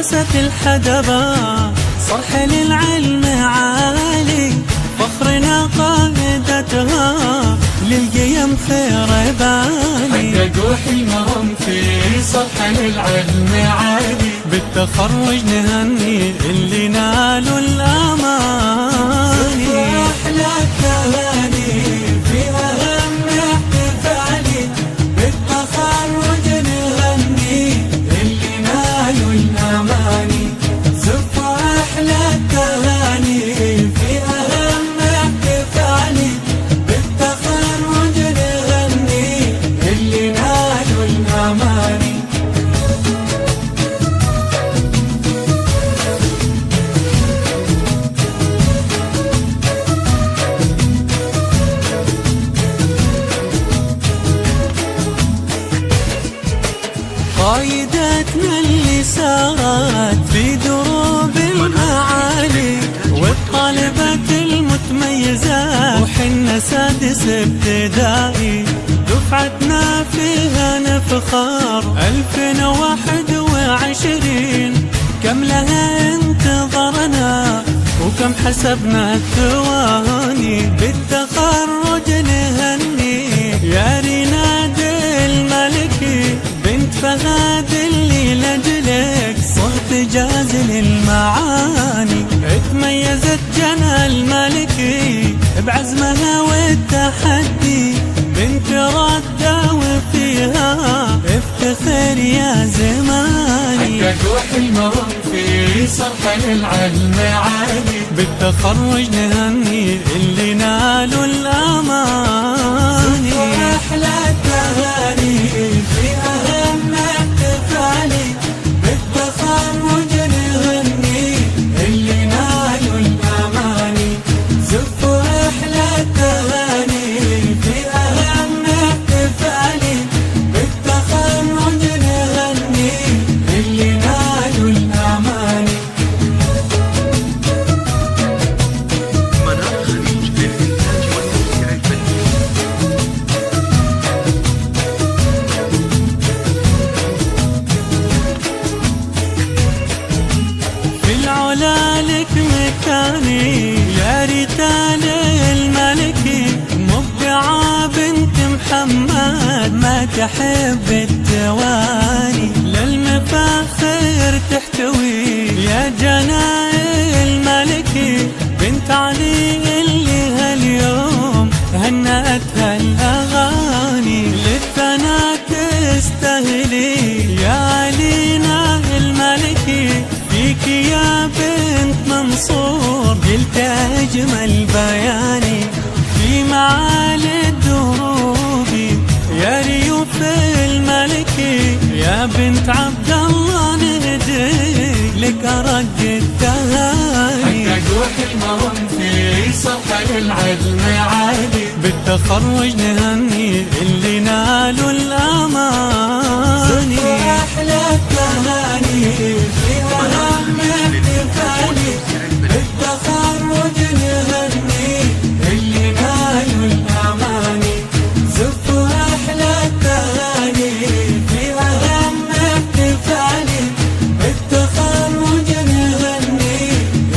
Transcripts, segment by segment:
مدرسة الحدبة صرح للعلم عالي، فخرنا قائدتها للقيم خير باني. حققوا حلمهم في صرح للعلم عالي، بالتخرج نهني اللي نالوا الأماني. أحلى التهاني في أهم احتفالي، بالتخرج نهني اللي نالوا الأماني. زفوا أحلى التهاني في أهم احتفالي، بالتخرج نهني اللي نالوا الأماني. قايدتنا اللي سارت في دروب المعالي، والطالبة المتميزة وحنا سادس ابتدائي. دفعتنا فيها نفخر 2021، كم لها انتظرنا وكم حسبنا الثواني. بالتخرج نهني يا ريناد الملكي بنت فهد اللي لجلك صرت جازل المعاني. اتميزت جنى الملكي بعزمها والتحدي، بنت ردة وفيها افتخر يا زماني. حققوا حلمهم في صرح العلم عالي، بالتخرج نهني اللي نالوا الأماني. أحلى التهاني في أهم احتفالي، بالتخرج نهني اللي نالوا الأماني. زفوا أحلى التهاني في أهم احتفالي، بالتخرج نهني اللي نالوا الأماني. منار خليج للإنتاج والتوزيع الفني. في العلا لك مكاني يا ريتال الملكي، مبدعة بنت محمد ما تحب التواني. للمفاخر تحتوي يا جنى الملكي، بنت علي اللي هاليوم هنأتها الأغاني. للثنا تستهلي يا علينا الملكي، فيك يا بنت منصور قلت أجمل بياني. في معالي الدروبي يا ريوف الملكي، يا بنت عبد الله نهدي لك أرق التهاني. حققوا حلمهم في صرح العلم عالي، بالتخرج نهني اللي نالوا الأماني. أحلى التهاني في أهم احتفالي، بالتخرج نهني اللي نالوا الأماني. زفوا أحلى التهاني في أهم احتفالي، بالتخرج نهني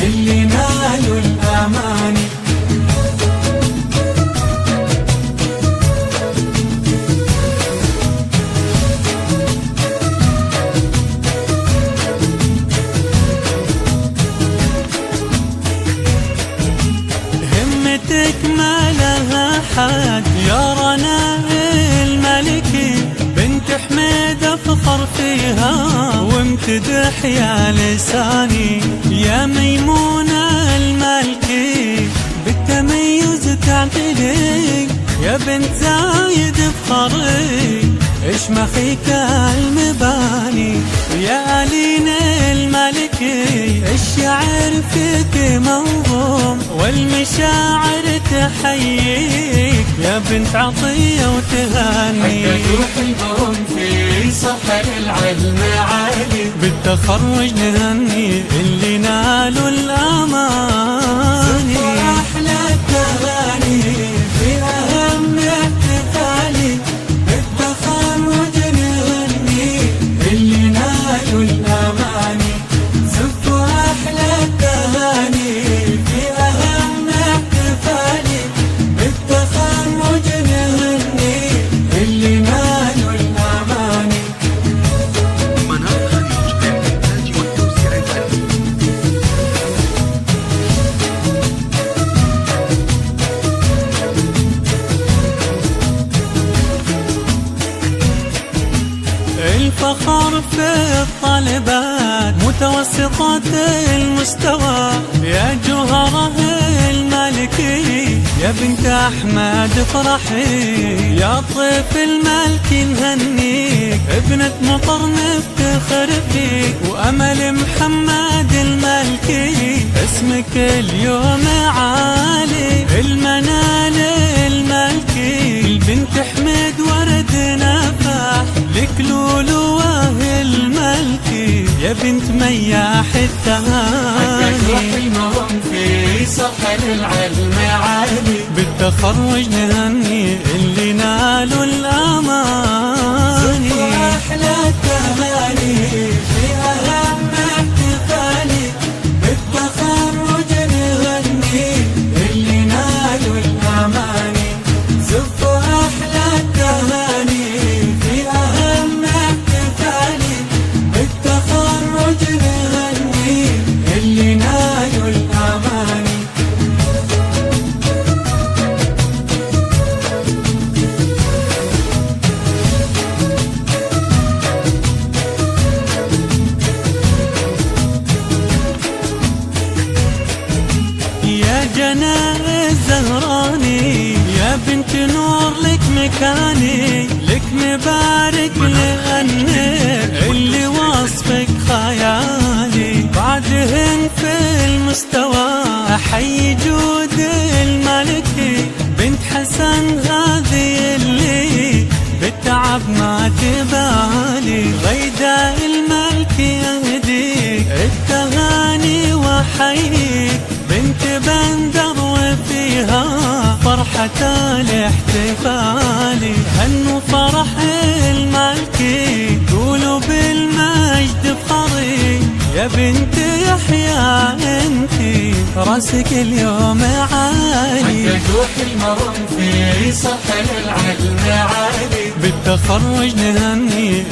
اللي نالوا الأماني. همتك ما لها حد يا رنا الملكي، بنت حميد افخر فيها وامتدح يا لساني. يا ميمونة الملكي بالتميز تعتلي، يا بنت زايد بخري اشمخيك المباني. يا ألين الملكي الشعر فيك موهوم، والمشاعر تحييك يا بنت عطية وتهاني. حققوا حلمهم في صرح العلم عالي، بالتخرج نهني اللي نالوا الأماني. أحلى التهاني في أهم احتفالي، بالتخرج نهني اللي نالوا الأماني. الفخر في الطالبات متوسطات المستوى، يا جوهره الملكي يا بنت أحمد افرحي، يا طيف الملك نهنيك ابنة مطر نفتخر فيك، وأمل محمد الملكي اسمك اليوم عالي، المنال الملكي البنت حمد ورد نفاح، لك لولوه الملكي يا بنت مياح الثاني، حلمهم في صحن العلم عالي، بالتخرج نهني اللي نالوا الأماني، أحلى التهاني في أهم احتفالي، بالتخرج نهني اللي نالوا الأماني، زف أحلى التهاني في أهم احتفالي، بالتخرج نهني اللي نالوا الأماني. يا جناء الزهراني يا بنت نور لك مكاني، لك مبارك لأنك اللي وصفك خيالي، بعدهن في المستوى أحيي جود الملكي، بنت حسن هذه اللي بالتعب ما تبالي، غيداء الملكي أهديك التهاني وحييك، بنت بندر وفيها فرحة الاحتفال، هنوا فرح الملكي قولوا بالمجد افخري، يا بنت يحيى انتي راسك اليوم عالي، حققوا حلمهم في صحن العلم عالي، بالتخرج نهني